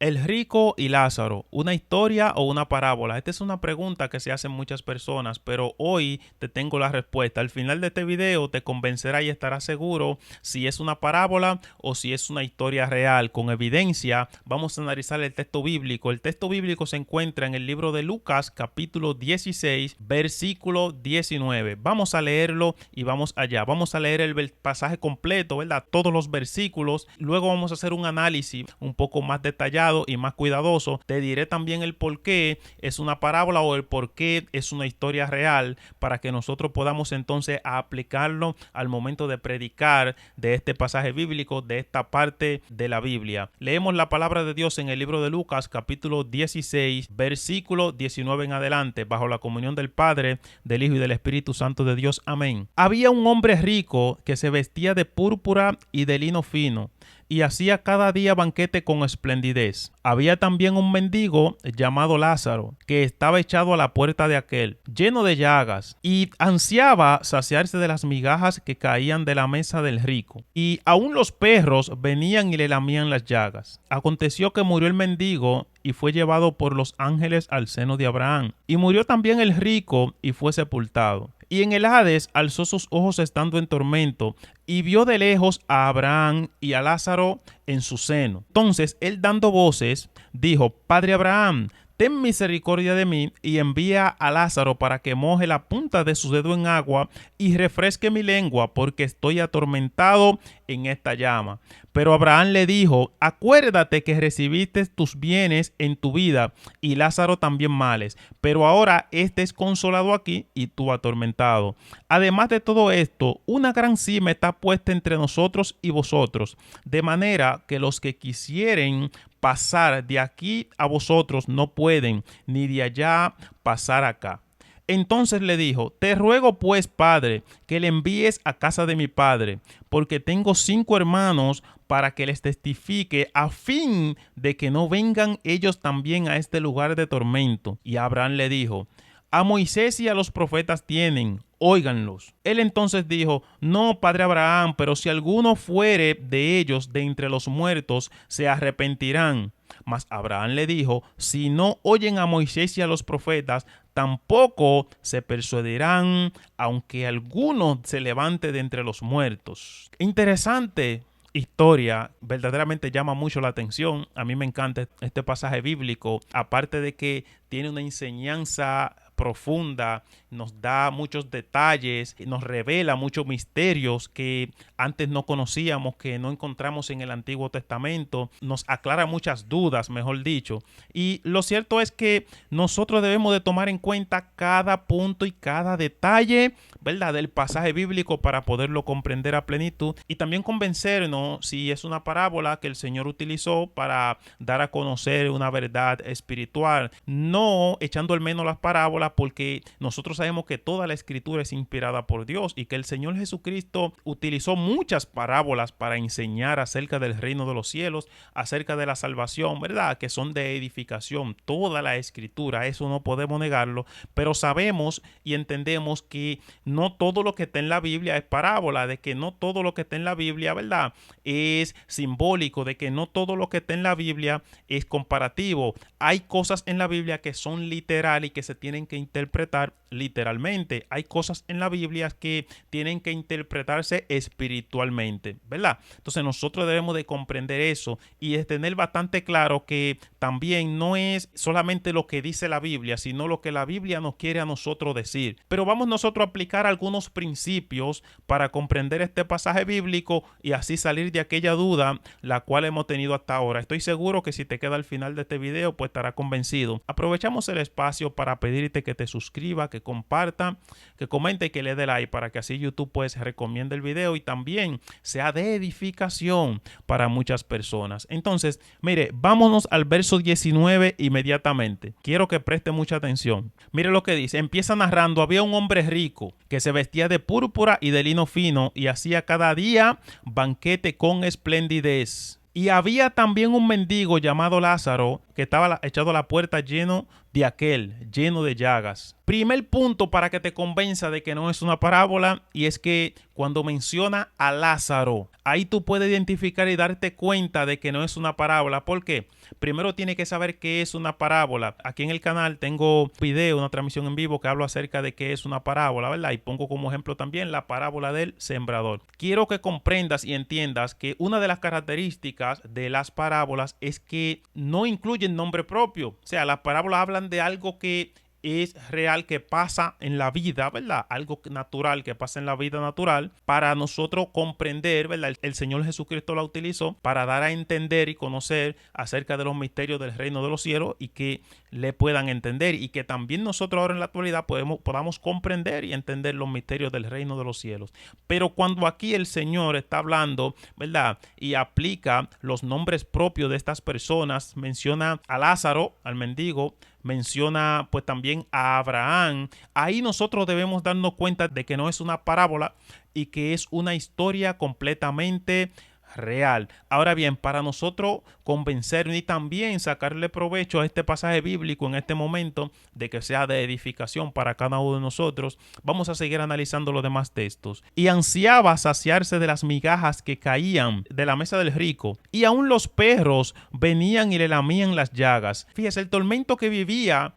El rico y Lázaro, ¿una historia o una parábola? Esta es una pregunta que se hacen muchas personas, pero hoy te tengo la respuesta. Al final de este video te convencerá y estarás seguro si es una parábola o si es una historia real. Con evidencia, vamos a analizar el texto bíblico. El texto bíblico se encuentra en el libro de Lucas, capítulo 16, versículo 19. Vamos a leerlo y vamos allá. Vamos a leer el pasaje completo, ¿verdad? Todos los versículos. Luego vamos a hacer un análisis un poco más detallado y más cuidadoso. Te diré también el por qué es una parábola o el por qué es una historia real para que nosotros podamos entonces aplicarlo al momento de predicar de este pasaje bíblico, de esta parte de la Biblia. Leemos la palabra de Dios en el libro de Lucas, capítulo 16, versículo 19 en adelante, bajo la comunión del Padre, del Hijo y del Espíritu Santo de Dios. Amén. Había un hombre rico que se vestía de púrpura y de lino fino y hacía cada día banquete con esplendidez. Había también un mendigo llamado Lázaro, que estaba echado a la puerta de aquel, lleno de llagas, y ansiaba saciarse de las migajas que caían de la mesa del rico. Y aun los perros venían y le lamían las llagas. Aconteció que murió el mendigo y fue llevado por los ángeles al seno de Abraham. Y murió también el rico y fue sepultado. Y en el Hades alzó sus ojos estando en tormento y vio de lejos a Abraham y a Lázaro en su seno. Entonces él, dando voces, dijo: Padre Abraham, ten misericordia de mí y envía a Lázaro para que moje la punta de su dedo en agua y refresque mi lengua, porque estoy atormentado en esta llama. Pero Abraham le dijo: acuérdate que recibiste tus bienes en tu vida y Lázaro también males, pero ahora este es consolado aquí y tú atormentado. Además de todo esto, una gran cima está puesta entre nosotros y vosotros, de manera que los que quisieren pasar de aquí a vosotros no pueden, ni de allá pasar acá. Entonces le dijo: te ruego pues, padre, que le envíes a casa de mi padre, porque tengo 5 hermanos, para que les testifique, a fin de que no vengan ellos también a este lugar de tormento. Y Abraham le dijo: a Moisés y a los profetas tienen, óiganlos. Él entonces dijo: no, padre Abraham, pero si alguno fuere de ellos de entre los muertos, se arrepentirán. Mas Abraham le dijo: si no oyen a Moisés y a los profetas, tampoco se persuadirán, aunque alguno se levante de entre los muertos. Interesante historia, verdaderamente llama mucho la atención. A mí me encanta este pasaje bíblico, aparte de que tiene una enseñanza profunda, nos da muchos detalles, nos revela muchos misterios que antes no conocíamos, que no encontramos en el Antiguo Testamento, nos aclara muchas dudas, mejor dicho. Y lo cierto es que nosotros debemos de tomar en cuenta cada punto y cada detalle, ¿verdad?, del pasaje bíblico para poderlo comprender a plenitud y también convencernos si es una parábola que el Señor utilizó para dar a conocer una verdad espiritual, no echando al menos las parábolas, porque nosotros sabemos que toda la escritura es inspirada por Dios y que el Señor Jesucristo utilizó muchas parábolas para enseñar acerca del reino de los cielos, acerca de la salvación, ¿verdad?, que son de edificación. Toda la escritura, eso no podemos negarlo, pero sabemos y entendemos que no todo lo que está en la Biblia es parábola, de que no todo lo que está en la Biblia, ¿verdad?, es simbólico, de que no todo lo que está en la Biblia es comparativo. Hay cosas en la Biblia que son literal y que se tienen que interpretar literalmente. Hay cosas en la Biblia que tienen que interpretarse espiritualmente, ¿verdad? Entonces nosotros debemos de comprender eso y de tener bastante claro que también no es solamente lo que dice la Biblia, sino lo que la Biblia nos quiere a nosotros decir. Pero vamos nosotros a aplicar algunos principios para comprender este pasaje bíblico y así salir de aquella duda la cual hemos tenido hasta ahora. Estoy seguro que si te queda al final de este video, pues estarás convencido. Aprovechamos el espacio para pedirte que te suscriba, que comparta, que comente y que le dé like para que así YouTube pues recomiende el video y también sea de edificación para muchas personas. Entonces, mire, vámonos al verso 19 inmediatamente. Quiero que preste mucha atención. Mire lo que dice. Empieza narrando: había un hombre rico que se vestía de púrpura y de lino fino y hacía cada día banquete con esplendidez. Y había también un mendigo llamado Lázaro que estaba echado a la puerta lleno de llagas. Primer punto para que te convenza de que no es una parábola, y es que cuando menciona a Lázaro, ahí tú puedes identificar y darte cuenta de que no es una parábola. ¿Por qué? primero tiene que saber qué es una parábola. Aquí en el canal tengo un video, una transmisión en vivo que hablo acerca de qué es una parábola, ¿verdad? Y pongo como ejemplo también la parábola del sembrador. Quiero que comprendas y entiendas que una de las características de las parábolas es que no incluyen nombre propio. O sea, las parábolas hablan de algo que es real, que pasa en la vida, ¿verdad? Algo natural que pasa en la vida natural para nosotros comprender, ¿verdad? El Señor Jesucristo la utilizó para dar a entender y conocer acerca de los misterios del reino de los cielos y que le puedan entender y que también nosotros ahora en la actualidad podamos comprender y entender los misterios del reino de los cielos. Pero cuando aquí el Señor está hablando, ¿verdad? Y aplica los nombres propios de estas personas, menciona a Lázaro, al mendigo, menciona pues también a Abraham. Ahí nosotros debemos darnos cuenta de que no es una parábola y que es una historia completamente real. Ahora bien, para nosotros convencernos y también sacarle provecho a este pasaje bíblico en este momento, de que sea de edificación para cada uno de nosotros, vamos a seguir analizando los demás textos. Y ansiaba saciarse de las migajas que caían de la mesa del rico, y aún los perros venían y le lamían las llagas. Fíjese, el tormento que vivía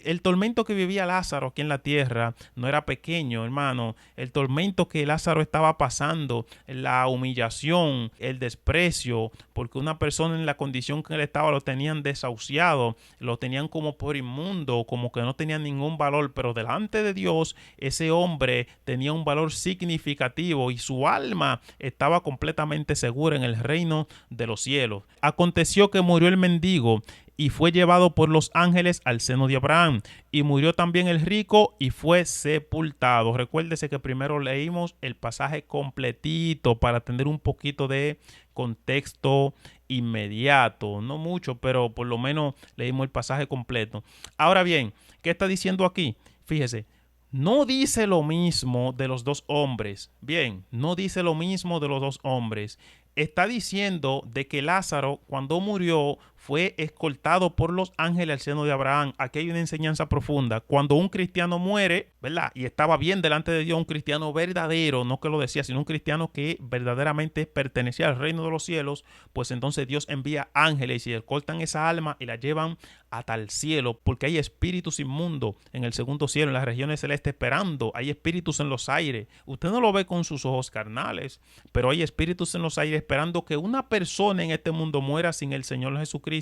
Lázaro aquí en la tierra no era pequeño, hermano. El tormento que Lázaro estaba pasando, la humillación, el desprecio, porque una persona en la condición que él estaba lo tenían desahuciado, lo tenían como por inmundo, como que no tenía ningún valor, pero delante de Dios ese hombre tenía un valor significativo y su alma estaba completamente segura en el reino de los cielos. Aconteció que murió el mendigo y fue llevado por los ángeles al seno de Abraham. Y murió también el rico y fue sepultado. Recuérdese que primero leímos el pasaje completito para tener un poquito de contexto inmediato. No mucho, pero por lo menos leímos el pasaje completo. Ahora bien, ¿qué está diciendo aquí? Fíjese. No dice lo mismo de los dos hombres. Bien, no dice lo mismo de los dos hombres. Está diciendo de que Lázaro, cuando murió, fue escoltado por los ángeles al seno de Abraham. Aquí hay una enseñanza profunda. Cuando un cristiano muere, ¿verdad? Y estaba bien delante de Dios, un cristiano verdadero, no que lo decía, sino un cristiano que verdaderamente pertenecía al reino de los cielos, pues entonces Dios envía ángeles y escoltan esa alma y la llevan hasta el cielo, porque hay espíritus inmundos en el segundo cielo, en las regiones celestes esperando. Hay espíritus en los aires. Usted no lo ve con sus ojos carnales, pero hay espíritus en los aires esperando que una persona en este mundo muera sin el Señor Jesucristo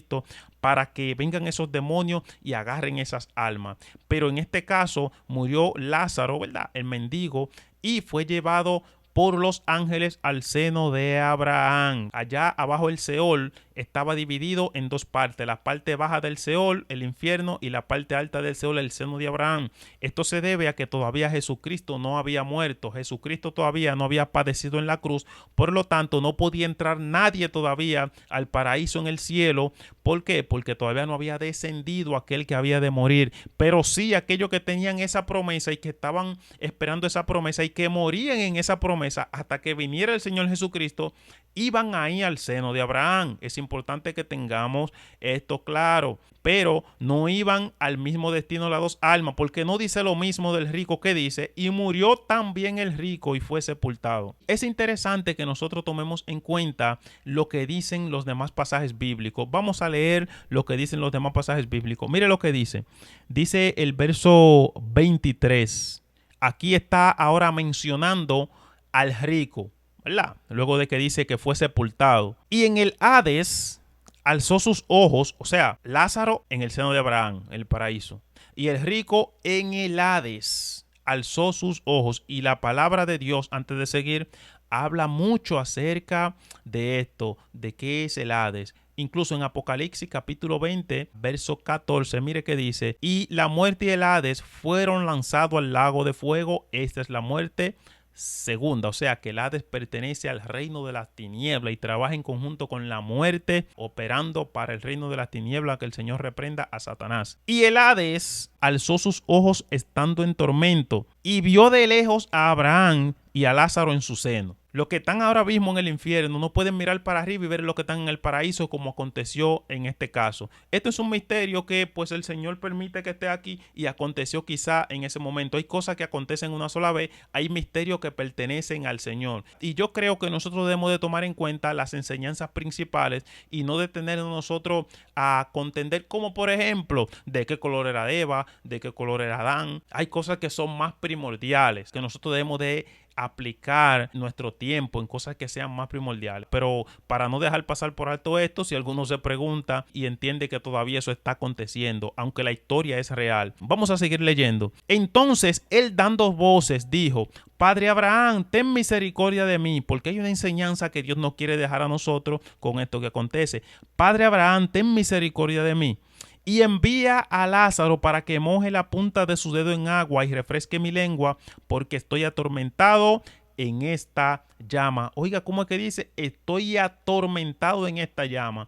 para que vengan esos demonios y agarren esas almas. Pero en este caso murió Lázaro, ¿verdad? El mendigo, y fue llevado por los ángeles al seno de Abraham. Allá abajo el Seol estaba dividido en dos partes, la parte baja del Seol, el infierno, y la parte alta del Seol, el seno de Abraham. Esto se debe a que todavía Jesucristo no había muerto, Jesucristo todavía no había padecido en la cruz, por lo tanto no podía entrar nadie todavía al paraíso en el cielo. ¿Por qué? Porque todavía no había descendido aquel que había de morir, pero sí aquellos que tenían esa promesa y que estaban esperando esa promesa y que morían en esa promesa hasta que viniera el Señor Jesucristo, iban ahí al seno de Abraham. Es importante que tengamos esto claro, pero no iban al mismo destino las dos almas, porque no dice lo mismo del rico que dice, y murió también el rico y fue sepultado. Es interesante que nosotros tomemos en cuenta lo que dicen los demás pasajes bíblicos. Vamos a leer lo que dicen los demás pasajes bíblicos. Mire lo que dice. Dice el verso 23. Aquí está ahora mencionando al rico, ¿verdad? Luego de que dice que fue sepultado. Y en el Hades alzó sus ojos, o sea, Lázaro en el seno de Abraham, en el paraíso, y el rico en el Hades alzó sus ojos. Y la palabra de Dios, antes de seguir, habla mucho acerca de esto, de qué es el Hades. Incluso en Apocalipsis capítulo 20, verso 14, mire que dice: y la muerte y el Hades fueron lanzados al lago de fuego. Esta es la muerte segunda, o sea que el Hades pertenece al reino de las tinieblas y trabaja en conjunto con la muerte, operando para el reino de las tinieblas. Que el Señor reprenda a Satanás. Y el Hades alzó sus ojos estando en tormento y vio de lejos a Abraham y a Lázaro en su seno. Los que están ahora mismo en el infierno no pueden mirar para arriba y ver lo que están en el paraíso, como aconteció en este caso. Esto es un misterio que pues el Señor permite que esté aquí y aconteció quizá en ese momento. Hay cosas que acontecen una sola vez, hay misterios que pertenecen al Señor. Y yo creo que nosotros debemos de tomar en cuenta las enseñanzas principales y no detenernos nosotros a contender, como por ejemplo, de qué color era Eva, de qué color era Adán. Hay cosas que son más primordiales, que nosotros debemos de aplicar nuestro tiempo en cosas que sean más primordiales. Pero para no dejar pasar por alto esto, si alguno se pregunta y entiende que todavía eso está aconteciendo, aunque la historia es real, vamos a seguir leyendo. Entonces él, dando voces, dijo: Padre Abraham, ten misericordia de mí, porque hay una enseñanza que Dios no quiere dejar a nosotros con esto que acontece. Padre Abraham, ten misericordia de mí, y envía a Lázaro para que moje la punta de su dedo en agua y refresque mi lengua, porque estoy atormentado en esta llama. Oiga, ¿cómo es que dice? Estoy atormentado en esta llama.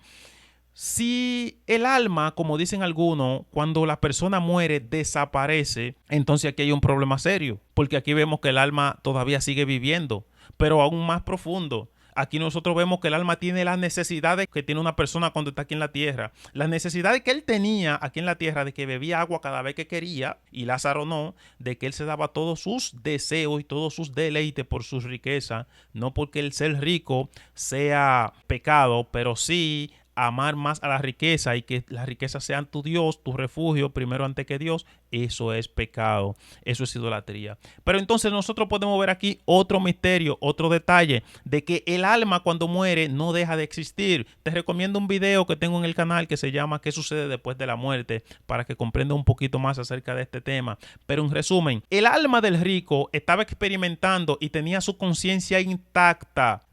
Si el alma, como dicen algunos, cuando la persona muere, desaparece, entonces aquí hay un problema serio, porque aquí vemos que el alma todavía sigue viviendo, pero aún más profundo. Aquí nosotros vemos que el alma tiene las necesidades que tiene una persona cuando está aquí en la tierra. Las necesidades que él tenía aquí en la tierra, de que bebía agua cada vez que quería, y Lázaro no, de que él se daba todos sus deseos y todos sus deleites por sus riquezas, no porque el ser rico sea pecado, pero sí amar más a la riqueza y que las riquezas sean tu Dios, tu refugio, primero antes que Dios. Eso es pecado, eso es idolatría. Pero entonces nosotros podemos ver aquí otro misterio, otro detalle, de que el alma cuando muere no deja de existir. Te recomiendo un video que tengo en el canal que se llama ¿Qué sucede después de la muerte?, para que comprenda un poquito más acerca de este tema. Pero en resumen, el alma del rico estaba experimentando y tenía su conciencia intacta.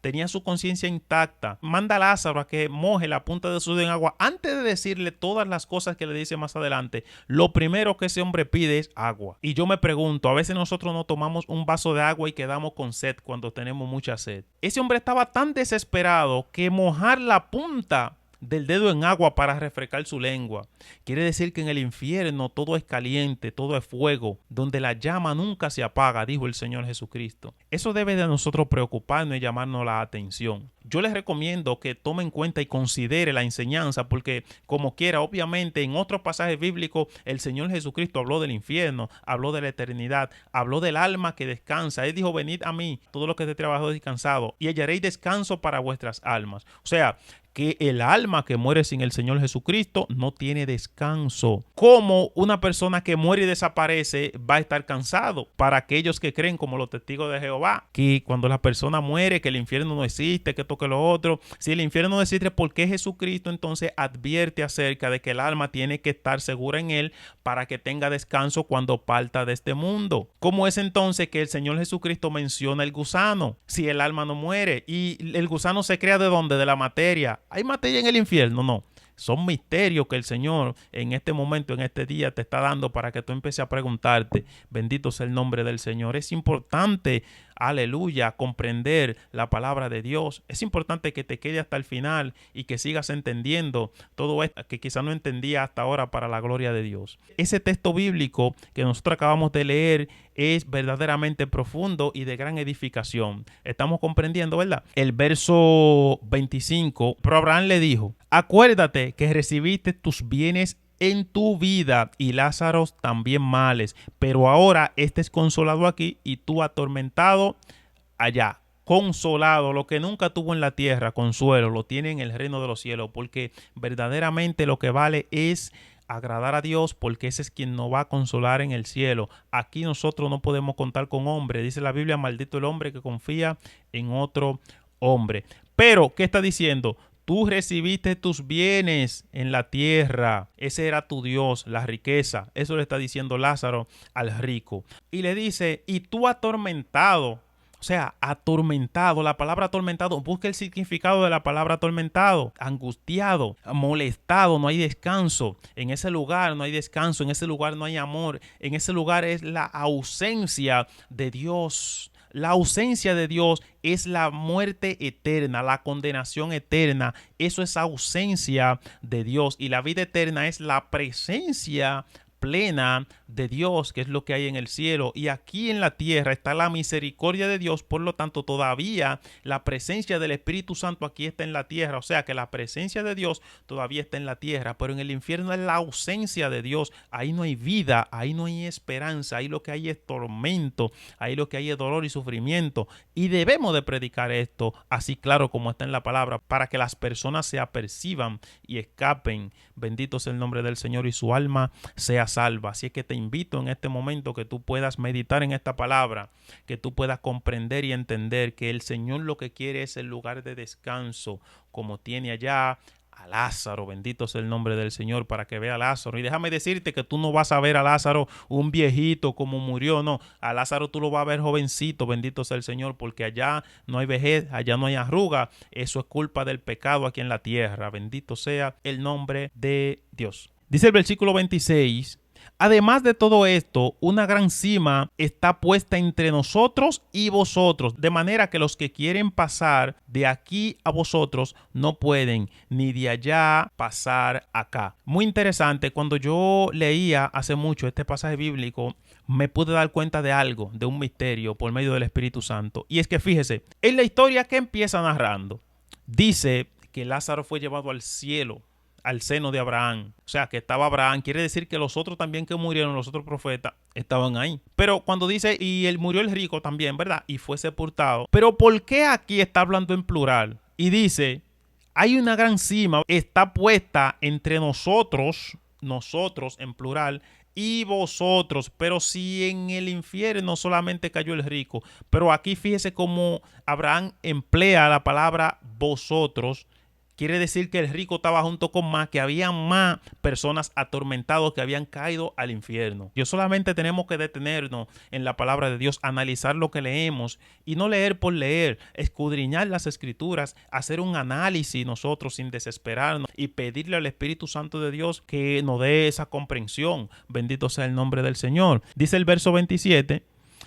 Manda a Lázaro a que moje la punta de su dedo en agua. Antes de decirle todas las cosas que le dice más adelante, lo primero que ese hombre pide es agua. Y yo me pregunto, a veces nosotros no tomamos un vaso de agua y quedamos con sed cuando tenemos mucha sed. Ese hombre estaba tan desesperado que mojar la punta del dedo en agua para refrescar su lengua. Quiere decir que en el infierno todo es caliente, todo es fuego, donde la llama nunca se apaga, dijo el Señor Jesucristo. Eso debe de nosotros preocuparnos y llamarnos la atención. Yo les recomiendo que tome en cuenta y considere la enseñanza, porque como quiera, obviamente en otros pasajes bíblicos el Señor Jesucristo habló del infierno, habló de la eternidad, habló del alma que descansa. Él dijo: venid a mí, todos los que estéis trabajados y cansados, y hallaréis descanso para vuestras almas. O sea, que el alma que muere sin el Señor Jesucristo no tiene descanso. Como una persona que muere y desaparece va a estar cansado. Para aquellos que creen, como los testigos de Jehová, que cuando la persona muere, que el infierno no existe, que esto, que lo otro. Si el infierno no existe, ¿por qué Jesucristo entonces advierte acerca de que el alma tiene que estar segura en él para que tenga descanso cuando parta de este mundo? ¿Cómo es entonces que el Señor Jesucristo menciona el gusano si el alma no muere? ¿Y el gusano se crea de dónde? De la materia. ¿Hay materia en el infierno? No. Son misterios que el Señor en este momento, en este día, te está dando para que tú empieces a preguntarte. Bendito sea el nombre del Señor. Es importante, aleluya, comprender la palabra de Dios. Es importante que te quede hasta el final y que sigas entendiendo todo esto que quizá no entendía hasta ahora, para la gloria de Dios. Ese texto bíblico que nosotros acabamos de leer es verdaderamente profundo y de gran edificación. Estamos comprendiendo, ¿verdad? El verso 25, pero Abraham le dijo: acuérdate que recibiste tus bienes en tu vida y Lázaro también males, pero ahora este es consolado aquí y tú atormentado allá. Consolado, lo que nunca tuvo en la tierra, consuelo, lo tiene en el reino de los cielos, porque verdaderamente lo que vale es agradar a Dios, porque ese es quien nos va a consolar en el cielo. Aquí nosotros no podemos contar con hombre. Dice la Biblia: maldito el hombre que confía en otro hombre. Pero, ¿qué está diciendo? Tú recibiste tus bienes en la tierra. Ese era tu Dios, la riqueza. Eso le está diciendo Lázaro al rico. Y le dice: y tú atormentado. O sea, atormentado. La palabra atormentado, busca el significado de la palabra atormentado. Angustiado, molestado, no hay descanso. En ese lugar no hay descanso, en ese lugar no hay amor. En ese lugar es la ausencia de Dios. La ausencia de Dios es la muerte eterna, la condenación eterna. Eso es ausencia de Dios. Y la vida eterna es la presencia plena de Dios, que es lo que hay en el cielo, y aquí en la tierra está la misericordia de Dios. Por lo tanto, todavía la presencia del Espíritu Santo aquí está en la tierra, o sea que la presencia de Dios todavía está en la tierra, pero en el infierno es la ausencia de Dios. Ahí no hay vida, ahí no hay esperanza, ahí lo que hay es tormento, ahí lo que hay es dolor y sufrimiento, y debemos de predicar esto así claro como está en la palabra, para que las personas se aperciban y escapen. Bendito sea el nombre del Señor, y su alma sea salva. Así es que te invito en este momento que tú puedas meditar en esta palabra, que tú puedas comprender y entender que el Señor lo que quiere es el lugar de descanso, como tiene allá a Lázaro. Bendito sea el nombre del Señor, para que vea a Lázaro. Y déjame decirte que tú no vas a ver a Lázaro un viejito como murió, no. A Lázaro tú lo vas a ver jovencito, bendito sea el Señor, porque allá no hay vejez, allá no hay arruga. Eso es culpa del pecado aquí en la tierra. Bendito sea el nombre de Dios. Dice el versículo 26. Además de todo esto, una gran cima está puesta entre nosotros y vosotros, de manera que los que quieren pasar de aquí a vosotros no pueden, ni de allá pasar acá. Muy interesante, cuando yo leía hace mucho este pasaje bíblico, me pude dar cuenta de algo, de un misterio por medio del Espíritu Santo. Y es que fíjese, en la historia que empieza narrando, dice que Lázaro fue llevado al cielo, al seno de Abraham. O sea, que estaba Abraham. Quiere decir que los otros también que murieron, los otros profetas, estaban ahí. Pero cuando dice, y él murió el rico también, ¿verdad? Y fue sepultado. Pero ¿por qué aquí está hablando en plural? Y dice, hay una gran cima, está puesta entre nosotros en plural, y vosotros. Pero si en el infierno solamente cayó el rico, pero aquí fíjese cómo Abraham emplea la palabra vosotros. Quiere decir que el rico estaba junto con más, que había más personas atormentadas que habían caído al infierno. Yo solamente tenemos que detenernos en la palabra de Dios, analizar lo que leemos y no leer por leer, escudriñar las escrituras, hacer un análisis nosotros sin desesperarnos y pedirle al Espíritu Santo de Dios que nos dé esa comprensión. Bendito sea el nombre del Señor. Dice el verso 27,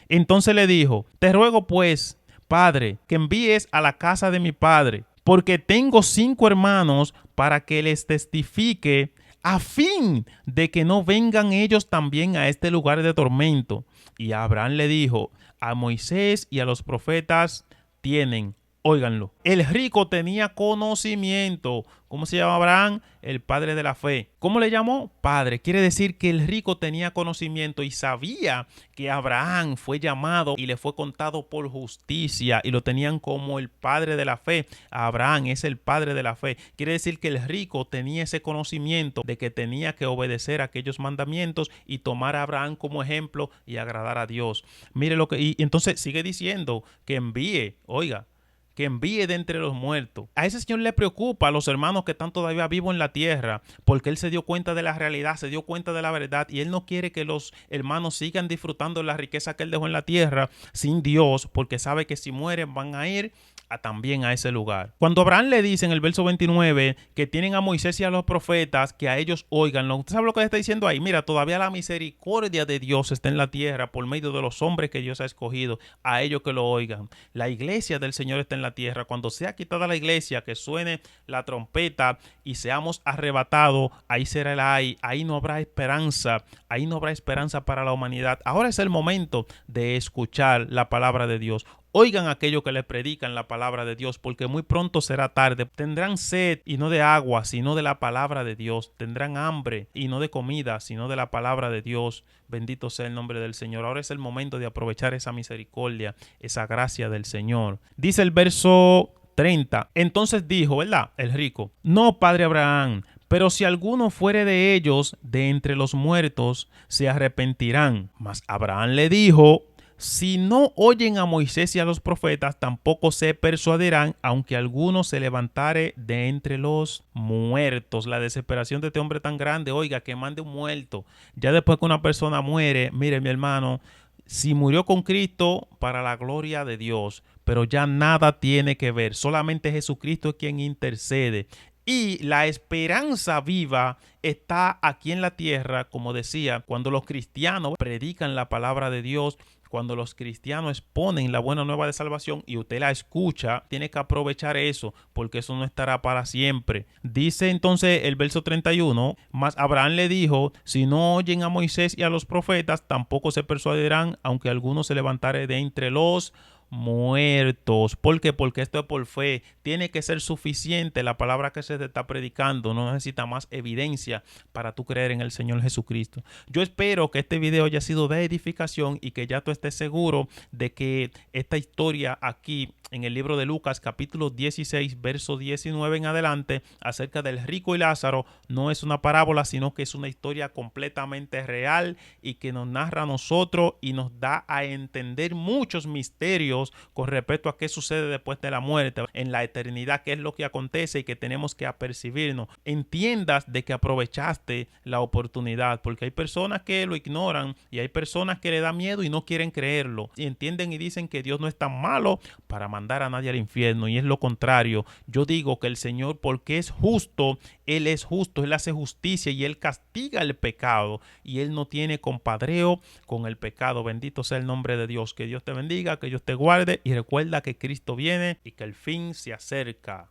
entonces le dijo, te ruego pues, Padre, que envíes a la casa de mi padre, porque tengo 5 hermanos, para que les testifique, a fin de que no vengan ellos también a este lugar de tormento. Y Abraham le dijo, a Moisés y a los profetas tienen. Óiganlo. El rico tenía conocimiento. ¿Cómo se llama Abraham? El padre de la fe. ¿Cómo le llamó? Padre. Quiere decir que el rico tenía conocimiento y sabía que Abraham fue llamado y le fue contado por justicia y lo tenían como el padre de la fe. Abraham es el padre de la fe. Quiere decir que el rico tenía ese conocimiento de que tenía que obedecer a aquellos mandamientos y tomar a Abraham como ejemplo y agradar a Dios. Mire lo que, y entonces sigue diciendo que envíe, oiga, que envíe de entre los muertos. A ese Señor le preocupa a los hermanos que están todavía vivos en la tierra, porque Él se dio cuenta de la realidad, se dio cuenta de la verdad, y Él no quiere que los hermanos sigan disfrutando de la riqueza que Él dejó en la tierra sin Dios, porque sabe que si mueren van a ir también a ese lugar. Cuando Abraham le dice en el verso 29 que tienen a Moisés y a los profetas, que a ellos oiganlo, ¿usted sabe lo que le está diciendo ahí? Mira, todavía la misericordia de Dios está en la tierra por medio de los hombres que Dios ha escogido, a ellos que lo oigan. La iglesia del Señor está en la tierra. Cuando sea quitada la iglesia, que suene la trompeta y seamos arrebatados, ahí será el ahí no habrá esperanza, ahí no habrá esperanza para la humanidad. Ahora es el momento de escuchar la palabra de Dios. Oigan aquello que les predican la palabra de Dios, porque muy pronto será tarde. Tendrán sed y no de agua, sino de la palabra de Dios. Tendrán hambre y no de comida, sino de la palabra de Dios. Bendito sea el nombre del Señor. Ahora es el momento de aprovechar esa misericordia, esa gracia del Señor. Dice el verso 30. Entonces dijo, ¿verdad? El rico, no, padre Abraham, pero si alguno fuere de ellos de entre los muertos, se arrepentirán. Mas Abraham le dijo, si no oyen a Moisés y a los profetas, tampoco se persuadirán, aunque alguno se levantare de entre los muertos. La desesperación de este hombre tan grande, oiga, que mande un muerto. Ya después que una persona muere, mire mi hermano, si murió con Cristo, para la gloria de Dios, pero ya nada tiene que ver. Solamente Jesucristo es quien intercede. Y la esperanza viva está aquí en la tierra, como decía, cuando los cristianos predican la palabra de Dios, cuando los cristianos exponen la buena nueva de salvación y usted la escucha, tiene que aprovechar eso, porque eso no estará para siempre. Dice entonces el verso 31, mas Abraham le dijo, si no oyen a Moisés y a los profetas, tampoco se persuadirán, aunque alguno se levantare de entre los muertos. ¿Por qué? Porque esto es por fe. Tiene que ser suficiente la palabra que se te está predicando. No necesita más evidencia para tú creer en el Señor Jesucristo. Yo espero que este video haya sido de edificación y que ya tú estés seguro de que esta historia aquí en el libro de Lucas capítulo 16 verso 19 en adelante acerca del rico y Lázaro no es una parábola, sino que es una historia completamente real y que nos narra a nosotros y nos da a entender muchos misterios con respecto a qué sucede después de la muerte, en la eternidad, qué es lo que acontece y que tenemos que apercibirnos. Entiendas de que aprovechaste la oportunidad, porque hay personas que lo ignoran y hay personas que le da miedo y no quieren creerlo. Y entienden y dicen que Dios no es tan malo para mandar a nadie al infierno, y es lo contrario. Yo digo que el Señor, porque es justo, Él es justo, Él hace justicia y Él castiga el pecado y Él no tiene compadreo con el pecado. Bendito sea el nombre de Dios. Que Dios te bendiga, que Dios te guarde y recuerda que Cristo viene y que el fin se acerca.